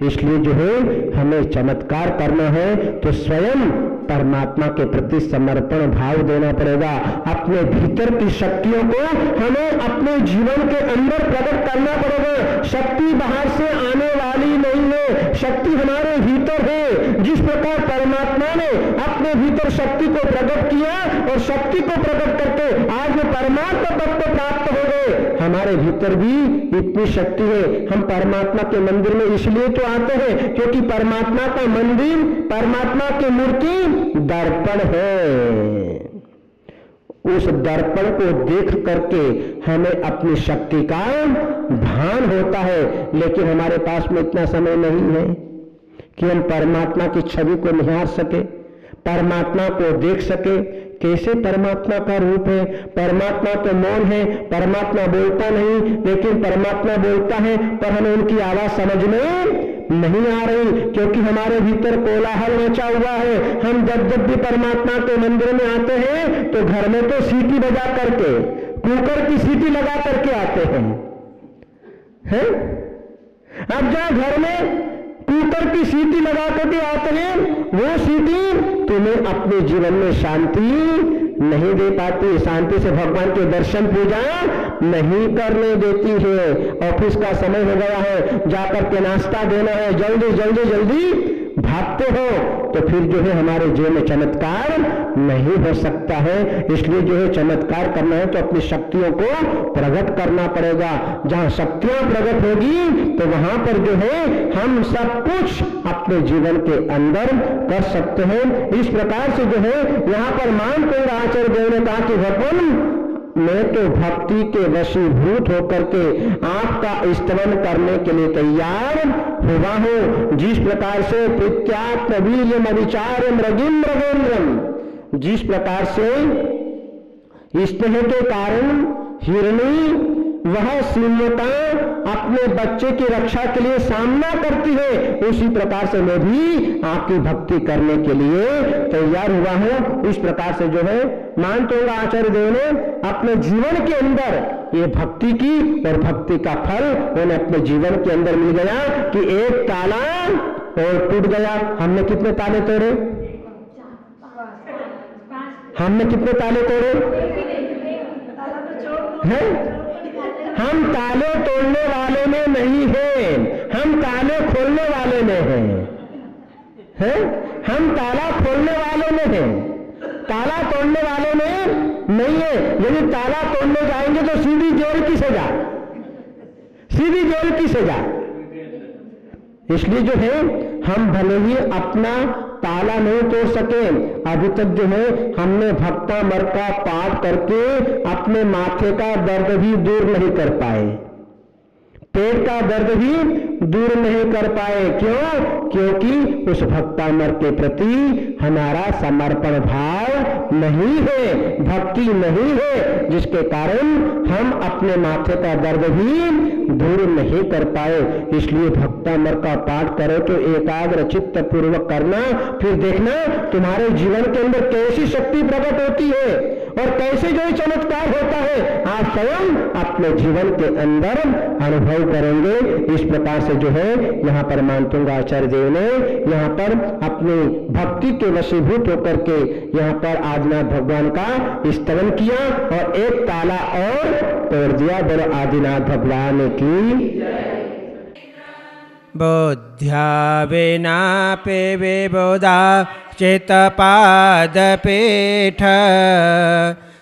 इसलिए जो है हमें चमत्कार करना है तो स्वयं परमात्मा के प्रति समर्पण भाव देना पड़ेगा। अपने भीतर की शक्तियों को हमें अपने जीवन के अंदर प्रकट करना पड़ेगा। शक्ति बाहर से आने वाली नहीं है, शक्ति हमारे भीतर है। जिस प्रकार परमात्मा ने अपने भीतर शक्ति को प्रकट किया और शक्ति को प्रकट करके आज में परमात्मा तत्व प्राप्त हो गए, हमारे भीतर भी इतनी शक्ति है। हम परमात्मा के मंदिर में इसलिए तो आते हैं क्योंकि परमात्मा का मंदिर, परमात्मा की मूर्ति दर्पण है। उस दर्पण को देख करके हमें अपनी शक्ति का भान होता है, लेकिन हमारे पास में इतना समय नहीं है कि हम परमात्मा की छवि को निहार सके, परमात्मा को देख सके। कैसे परमात्मा का रूप है? परमात्मा तो मौन है, परमात्मा बोलता नहीं, लेकिन परमात्मा बोलता है पर हमें उनकी आवाज समझ में नहीं आ रही क्योंकि हमारे भीतर कोलाहल मचा हुआ है। हम जब भी परमात्मा के मंदिर में आते हैं तो घर में तो सीटी बजा करके, कुकर की सीटी लगा करके आते हैं। अब जहां घर में कुकर की सीटी लगा करके आते हैं, वो सीटी तुम्हें अपने जीवन में शांति नहीं दे पाती, शांति से भगवान के दर्शन पूजा नहीं करने देती है। ऑफिस का समय हो गया है, जाकर के नाश्ता देना है, जल्दी जल्दी जल्दी भागते हो, तो फिर जो है हमारे जीवन में चमत्कार नहीं हो सकता है। इसलिए जो है चमत्कार करना है तो अपनी शक्तियों को प्रकट करना पड़ेगा। जहां शक्तियां प्रकट होगी तो वहां पर जो है हम सब कुछ अपने जीवन के अंदर कर सकते हैं। इस प्रकार से जो है यहाँ पर मानकोंड आचार्य देव ने कहा कि भगवान मैं तो भक्ति के वशीभूत होकर के आपका स्तवन करने के लिए तैयार हुआ हूं। जिस प्रकार से प्रत्यात्म वीर्यम अविचार्यम मृगिम मृगेन्द्रम, जिस प्रकार से स्नेह के कारण हिरणी वह सिंहता अपने बच्चे की रक्षा के लिए सामना करती है, उसी प्रकार से मैं भी आपकी भक्ति करने के लिए तैयार हुआ हूं। इस प्रकार से जो है मानकोंड आचार्य देव ने अपने जीवन के अंदर ये भक्ति की और भक्ति का फल उन्हें अपने जीवन के अंदर मिल गया कि एक ताला और टूट गया। हमने कितने ताले तोड़े? हमने कितने ताले तोड़े हैं? हम ताले तोड़ने वाले में नहीं हैं, हम ताले खोलने वाले में हैं। हम ताला खोलने वाले में हैं, ताला तोड़ने वाले में नहीं है। यदि ताला तोड़ने जाएंगे तो सीधी जेल की सजा, सीधी जेल की सजा। इसलिए जो है हम भले ही अपना ताला नहीं तोड़ सके, अभी तक जो है हमने भक्तामर का पाठ करके अपने माथे का दर्द भी दूर नहीं कर पाए, पेट का दर्द भी दूर नहीं कर पाए। क्यों? क्योंकि उस भक्तामर के प्रति हमारा समर्पण भाव नहीं है, भक्ति नहीं है, जिसके कारण हम अपने माथे का दर्द भी दूर नहीं कर पाए। इसलिए भक्तामर का पाठ करो तो एकाग्र चित्त पूर्वक करना, फिर देखना तुम्हारे जीवन के अंदर कैसी शक्ति प्रकट होती है और कैसे जो चमत्कार होता है, आप स्वयं अपने जीवन के अंदर अनुभव करेंगे। इस प्रकार से जो है यहाँ पर मानकोंड आचार्य देव ने यहाँ पर अपनी भक्ति के वशीभूत होकर के यहाँ पर आदिनाथ भगवान का स्तवन किया और एक ताला और तोड़ दिया। बोलो आदिनाथ भगवान की। बुद्ध्या विनापि विबुधा चित्तपादपीठ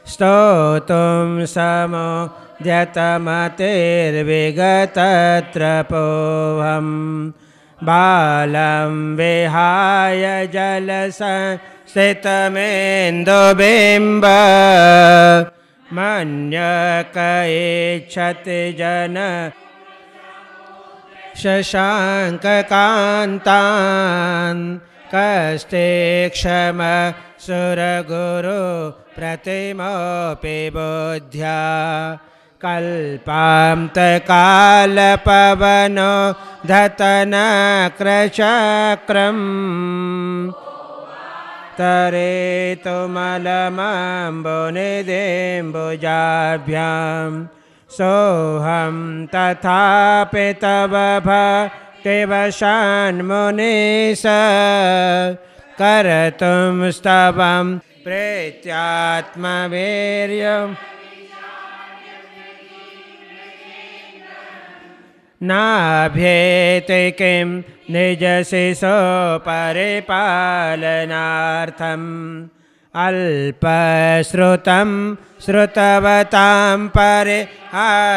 स्तोतुं समुद्यतमतिर्विगतत्रपोऽहं बालं विहाय जलसंस्थितमेन्दुबिम्ब मन्यक इच्छति जन शशाङ्ककान्तान् कष्टे क्षम सुरगुरु प्रतिमोऽपि बुद्ध्या कल्पान्तकालपवनो धतनक्रचक्रम् तरेतुमलमम्बुनिधिम्बुजाभ्यां सोऽहं तथापि तव भक्तिमतीन्द्रियम् वशान्मुनीश कर्तुं स्तवं प्रेत्यात्मवीर्यम् नाभ्येते किं निजशिशो परिपालनार्थम् अल्पश्रुतं श्रुतवतां परिहासधाम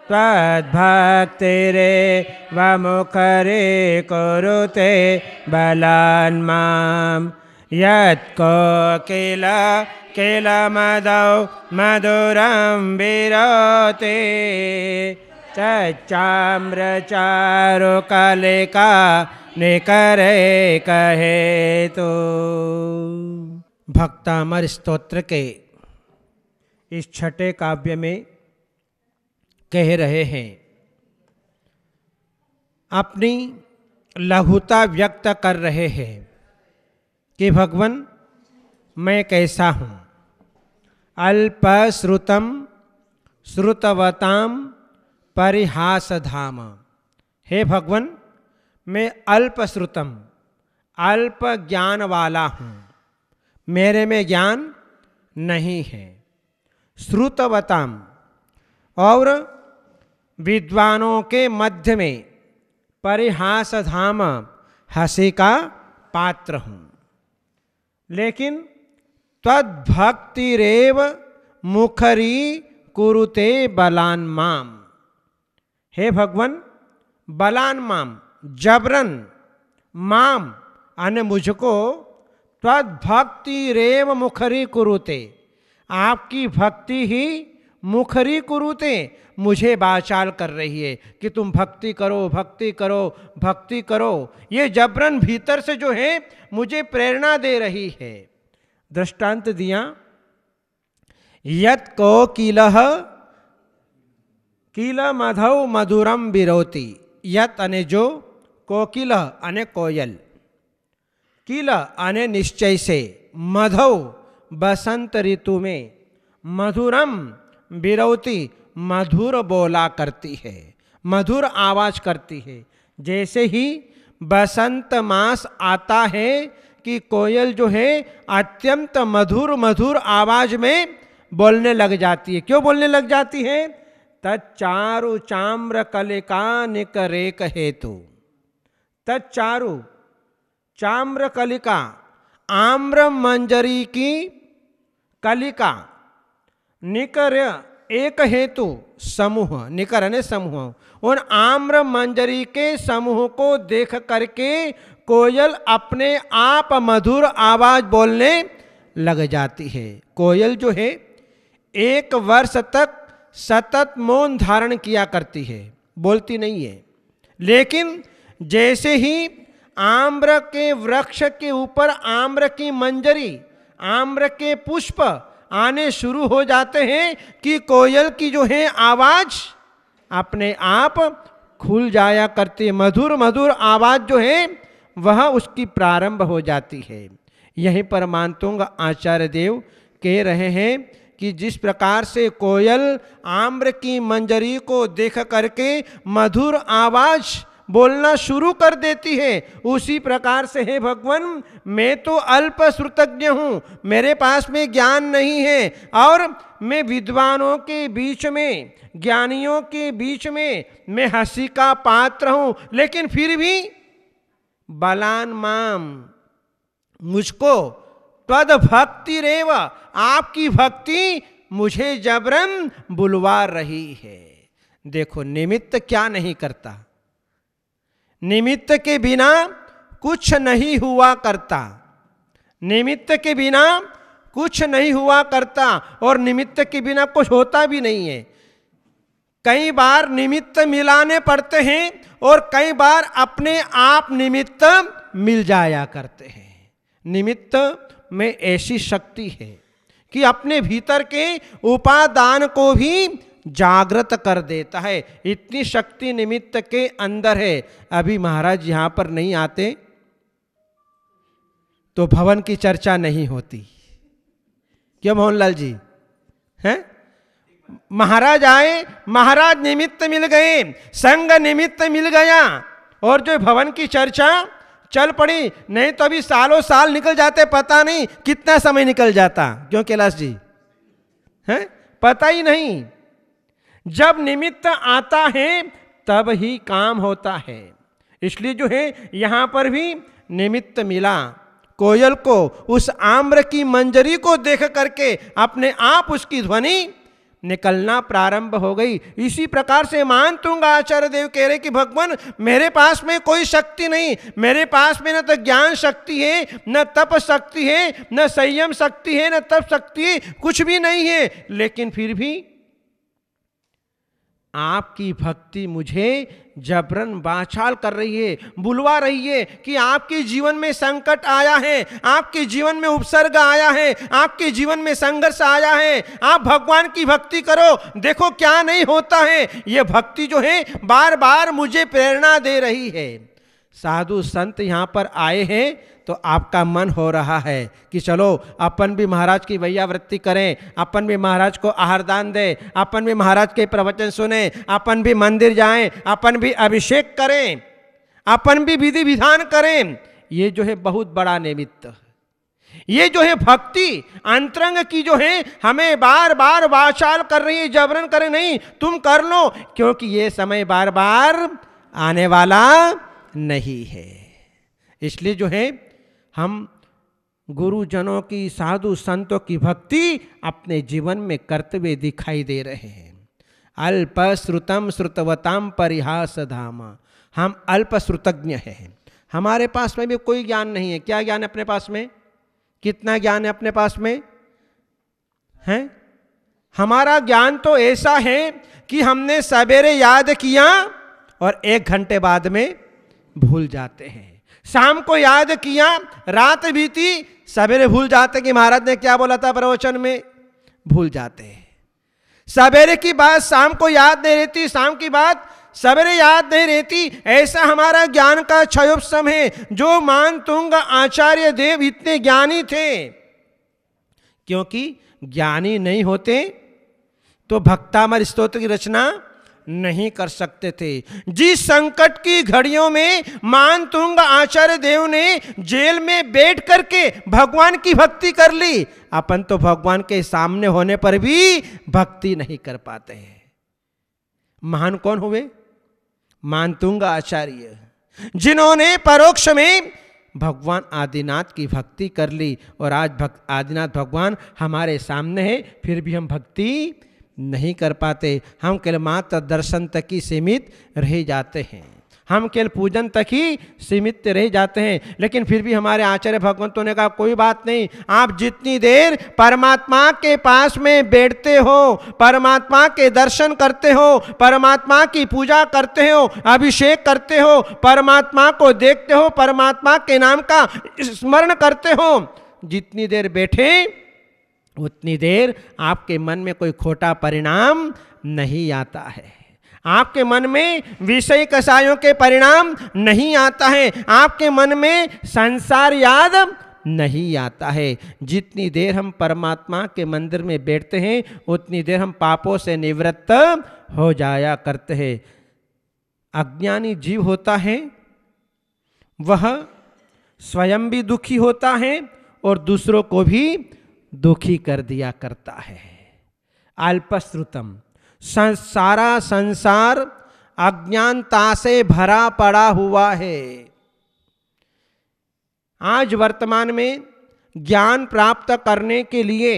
त्वद्भक्तिरेव मुखरी कुरुते बलान् मां यत्कोकिल किल मदौ मधुरं विरोते चाम्रचारुकलिका निकरे कहे तो। भक्तामर स्तोत्र के इस छठे काव्य में कह रहे हैं, अपनी लघुता व्यक्त कर रहे हैं कि भगवान मैं कैसा हूँ। अल्पश्रुतम श्रुतवताम परिहासधाम। हे भगवान, मैं अल्पश्रुतम अल्प ज्ञान वाला हूँ, मेरे में ज्ञान नहीं है। श्रुतवताम और विद्वानों के मध्य में परिहासधाम हंसी का पात्र हूँ। लेकिन त्वद्भक्तिरेव मुखरी कुरुते बलान् माम। हे भगवान, बलान् माम जबरन, माम अने मुझको, त्वद्भक्तिरेव मुखरी कुरुते, आपकी भक्ति ही मुखरी कुरुते मुझे बाचाल कर रही है कि तुम भक्ति करो, भक्ति करो, भक्ति करो। ये जबरन भीतर से जो है मुझे प्रेरणा दे रही है। दृष्टांत दिया, यत् कोकिलः किल मधौ मधुरम विरोति। यत् अने जो, कोकिल अने कोयल, किल अने निश्चय से, मधौ बसंत ऋतु में, मधुरम विरोति मधुर बोला करती है, मधुर आवाज करती है। जैसे ही बसंत मास आता है कि कोयल जो है अत्यंत मधुर मधुर आवाज में बोलने लग जाती है। क्यों बोलने लग जाती है? तच्चारु चाम्र कलिका निकरेक हेतु। तच्चारु चाम्र कलिका, आम्र मंजरी की कलिका, निकर एक हेतु समूह, निकर ने समूह, उन आम्र मंजरी के समूह को देख करके कोयल अपने आप मधुर आवाज बोलने लग जाती है। कोयल जो है 1 वर्ष तक सतत मौन धारण किया करती है, बोलती नहीं है। लेकिन जैसे ही आम्र के वृक्ष के ऊपर आम्र की मंजरी, आम्र के पुष्प आने शुरू हो जाते हैं कि कोयल की जो है आवाज अपने आप खुल जाया करती है। मधुर मधुर आवाज जो है वह उसकी प्रारंभ हो जाती है। यहीं पर मानतुंग आचार्य देव कह रहे हैं कि जिस प्रकार से कोयल आम्र की मंजरी को देख करके मधुर आवाज बोलना शुरू कर देती है, उसी प्रकार से है भगवान, मैं तो अल्प श्रुतज्ञ हूँ, मेरे पास में ज्ञान नहीं है और मैं विद्वानों के बीच में, ज्ञानियों के बीच में मैं हंसी का पात्र हूँ। लेकिन फिर भी बलान माम, मुझको त्वद भक्ति रेव, आपकी भक्ति मुझे जबरन बुलवा रही है। देखो निमित्त क्या नहीं करता, निमित्त के बिना कुछ नहीं हुआ करता, निमित्त के बिना कुछ नहीं हुआ करता और निमित्त के बिना कुछ होता भी नहीं है। कई बार निमित्त मिलाने पड़ते हैं और कई बार अपने आप निमित्त मिल जाया करते हैं। निमित्त में ऐसी शक्ति है कि अपने भीतर के उपादान को भी जागृत कर देता है। इतनी शक्ति निमित्त के अंदर है। अभी महाराज यहां पर नहीं आते तो भवन की चर्चा नहीं होती। क्यों मोहनलाल जी हैं? महाराज आए, महाराज निमित्त मिल गए, संग निमित्त मिल गया, और जो भवन की चर्चा चल पड़ी। नहीं तो अभी सालों साल निकल जाते, पता नहीं कितना समय निकल जाता। क्यों कैलाश जी? है पता ही नहीं। जब निमित्त आता है तब ही काम होता है। इसलिए जो है यहां पर भी निमित्त मिला। कोयल को उस आम्र की मंजरी को देख करके अपने आप उसकी ध्वनि निकलना प्रारंभ हो गई। इसी प्रकार से मान तुंग आचार्य देव कह रहे कि भगवान मेरे पास में कोई शक्ति नहीं, मेरे पास में न तो ज्ञान शक्ति है, न तप शक्ति है, न संयम शक्ति है, न तप शक्ति है, कुछ भी नहीं है, लेकिन फिर भी आपकी भक्ति मुझे जबरन बाछाल कर रही है, बुलवा रही है कि आपके जीवन में संकट आया है, आपके जीवन में उपसर्ग आया है, आपके जीवन में संघर्ष आया है, आप भगवान की भक्ति करो, देखो क्या नहीं होता है। ये भक्ति जो है बार बार मुझे प्रेरणा दे रही है। साधु संत यहाँ पर आए हैं तो आपका मन हो रहा है कि चलो अपन भी महाराज की वैयावृत्ति करें, अपन भी महाराज को आहार दान दें, अपन भी महाराज के प्रवचन सुने, अपन भी मंदिर जाएं, अपन भी अभिषेक करें, अपन भी विधि विधान करें। ये जो है बहुत बड़ा निमित्त, ये जो है भक्ति अंतरंग की जो है हमें बार बार वाचाल कर रही है, जबरन करे नहीं, तुम कर लो, क्योंकि ये समय बार बार आने वाला नहीं है। इसलिए जो है हम गुरुजनों की, साधु संतों की भक्ति अपने जीवन में करते हुए दिखाई दे रहे हैं। अल्प श्रुतम श्रुतवताम परिहास धामा, हम अल्प श्रुतज्ञ हैं, हमारे पास में भी कोई ज्ञान नहीं है। क्या ज्ञान है अपने पास में? कितना ज्ञान है अपने पास में? है हमारा ज्ञान तो ऐसा है कि हमने सवेरे याद किया और 1 घंटे बाद में भूल जाते हैं, शाम को याद किया, रात बीती, सवेरे भूल जाते कि महाराज ने क्या बोला था प्रवचन में, भूल जाते हैं। सवेरे की बात शाम को याद नहीं रहती, शाम की बात सवेरे याद नहीं रहती। ऐसा हमारा ज्ञान का क्षयोपम है। जो मान तुंग आचार्य देव इतने ज्ञानी थे, क्योंकि ज्ञानी नहीं होते तो भक्तामर स्तोत्र की रचना नहीं कर सकते थे। जिस संकट की घड़ियों में मान तुंग आचार्य देव ने जेल में बैठ करके भगवान की भक्ति कर ली, अपन तो भगवान के सामने होने पर भी भक्ति नहीं कर पाते हैं। महान कौन हुए? मान तुंग आचार्य, जिन्होंने परोक्ष में भगवान आदिनाथ की भक्ति कर ली, और आज आदिनाथ भगवान हमारे सामने है, फिर भी हम भक्ति नहीं कर पाते। हम केवल मात्र दर्शन तक ही सीमित रह जाते हैं, हम केवल पूजन तक ही सीमित रह जाते हैं। लेकिन फिर भी हमारे आचार्य भगवंतों ने कहा कोई बात नहीं, आप जितनी देर परमात्मा के पास में बैठते हो, परमात्मा के दर्शन करते हो, परमात्मा की पूजा करते हो, अभिषेक करते हो, परमात्मा को देखते हो, परमात्मा के नाम का स्मरण करते हो, जितनी देर बैठे उतनी देर आपके मन में कोई खोटा परिणाम नहीं आता है, आपके मन में विषय कसायों के परिणाम नहीं आता है, आपके मन में संसार याद नहीं आता है। जितनी देर हम परमात्मा के मंदिर में बैठते हैं उतनी देर हम पापों से निवृत्त हो जाया करते हैं। अज्ञानी जीव होता है, वह स्वयं भी दुखी होता है और दूसरों को भी दुखी कर दिया करता है। अल्पश्रुतम, सारा संसार अज्ञानता से भरा पड़ा हुआ है। आज वर्तमान में ज्ञान प्राप्त करने के लिए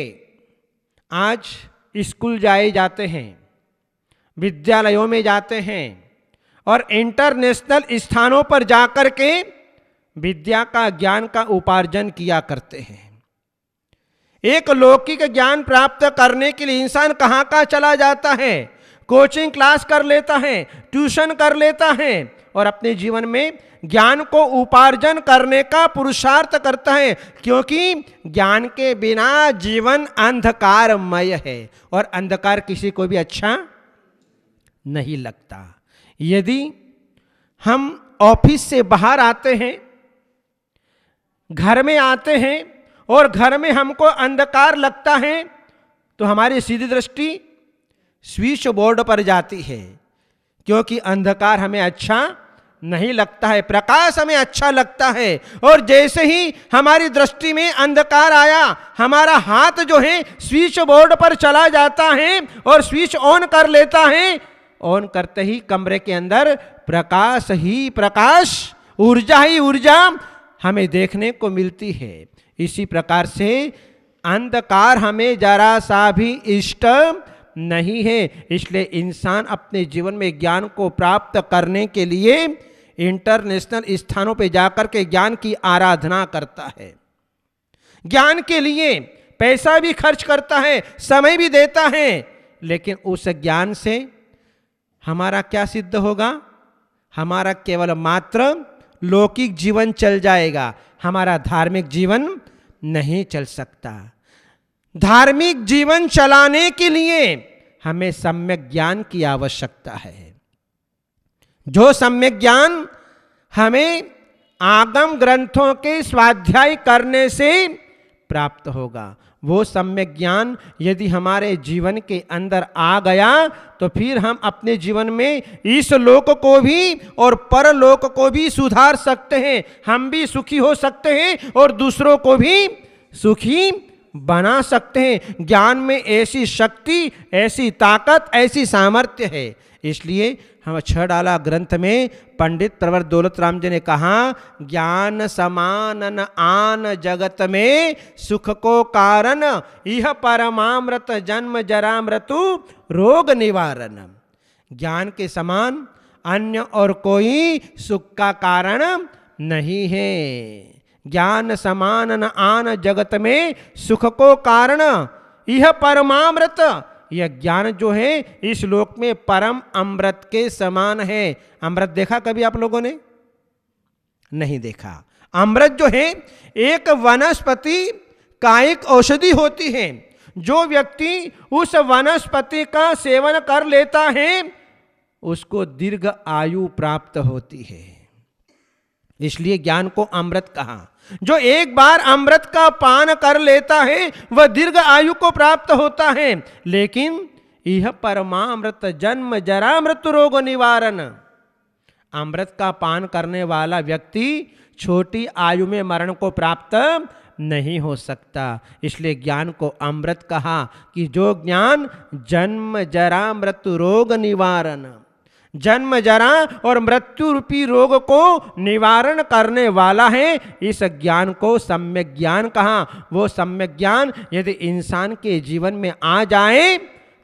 आज स्कूल जाए जाते हैं, विद्यालयों में जाते हैं और इंटरनेशनल स्थानों पर जाकर के विद्या का, ज्ञान का उपार्जन किया करते हैं। एक लौकिक ज्ञान प्राप्त करने के लिए इंसान कहाँ कहाँ चला जाता है, कोचिंग क्लास कर लेता है, ट्यूशन कर लेता है और अपने जीवन में ज्ञान को उपार्जन करने का पुरुषार्थ करता है, क्योंकि ज्ञान के बिना जीवन अंधकारमय है और अंधकार किसी को भी अच्छा नहीं लगता। यदि हम ऑफिस से बाहर आते हैं, घर में आते हैं और घर में हमको अंधकार लगता है तो हमारी सीधी दृष्टि स्विच बोर्ड पर जाती है, क्योंकि अंधकार हमें अच्छा नहीं लगता है, प्रकाश हमें अच्छा लगता है। और जैसे ही हमारी दृष्टि में अंधकार आया, हमारा हाथ जो है स्विच बोर्ड पर चला जाता है और स्विच ऑन कर लेता है। ऑन करते ही कमरे के अंदर प्रकाश ही प्रकाश, ऊर्जा ही ऊर्जा हमें देखने को मिलती है। इसी प्रकार से अंधकार हमें जरा सा भी इष्ट नहीं है। इसलिए इंसान अपने जीवन में ज्ञान को प्राप्त करने के लिए इंटरनेशनल स्थानों पे जाकर के ज्ञान की आराधना करता है, ज्ञान के लिए पैसा भी खर्च करता है, समय भी देता है। लेकिन उस ज्ञान से हमारा क्या सिद्ध होगा? हमारा केवल मात्र लौकिक जीवन चल जाएगा, हमारा धार्मिक जीवन नहीं चल सकता। धार्मिक जीवन चलाने के लिए हमें सम्यक ज्ञान की आवश्यकता है। जो सम्यक ज्ञान हमें आगम ग्रंथों के स्वाध्याय करने से प्राप्त होगा, वो सम्यक ज्ञान यदि हमारे जीवन के अंदर आ गया तो फिर हम अपने जीवन में इस लोक को भी और परलोक को भी सुधार सकते हैं। हम भी सुखी हो सकते हैं और दूसरों को भी सुखी बना सकते हैं। ज्ञान में ऐसी शक्ति, ऐसी ताकत, ऐसी सामर्थ्य है। इसलिए हम 6 डाला ग्रंथ में पंडित प्रवर दौलत राम जी ने कहा, ज्ञान समान न आन जगत में सुख को कारण, यह परमामृत जन्म जरा मृत्यु रोग निवारण। ज्ञान के समान अन्य और कोई सुख का कारण नहीं है। ज्ञान समान न आन जगत में सुख को कारण, यह परमामृत, यह ज्ञान जो है इस लोक में परम अमृत के समान है। अमृत देखा कभी आप लोगों ने? नहीं देखा। अमृत जो है एक वनस्पति कायिक औषधि होती है। जो व्यक्ति उस वनस्पति का सेवन कर लेता है उसको दीर्घ आयु प्राप्त होती है। इसलिए ज्ञान को अमृत कहा। जो एक बार अमृत का पान कर लेता है वह दीर्घ आयु को प्राप्त होता है। लेकिन यह परमामृत जन्म जरा मृत्यु रोग निवारण, अमृत का पान करने वाला व्यक्ति छोटी आयु में मरण को प्राप्त नहीं हो सकता। इसलिए ज्ञान को अमृत कहा कि जो ज्ञान जन्म जरा मृत्यु रोग निवारण, जन्म जरा और मृत्यु रूपी रोग को निवारण करने वाला है, इस ज्ञान को सम्यक ज्ञान कहा। वो सम्यक ज्ञान यदि इंसान के जीवन में आ जाए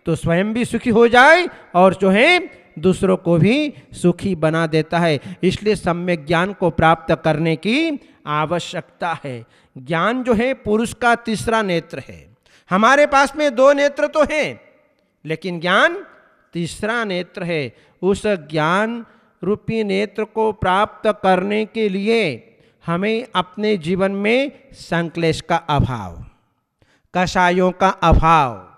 तो स्वयं भी सुखी हो जाए और जो है दूसरों को भी सुखी बना देता है। इसलिए सम्यक ज्ञान को प्राप्त करने की आवश्यकता है। ज्ञान जो है पुरुष का तीसरा नेत्र है। हमारे पास में 2 नेत्र तो हैं, लेकिन ज्ञान तीसरा नेत्र है। उस ज्ञान रूपी नेत्र को प्राप्त करने के लिए हमें अपने जीवन में संक्लेश का अभाव, कषायों का अभाव,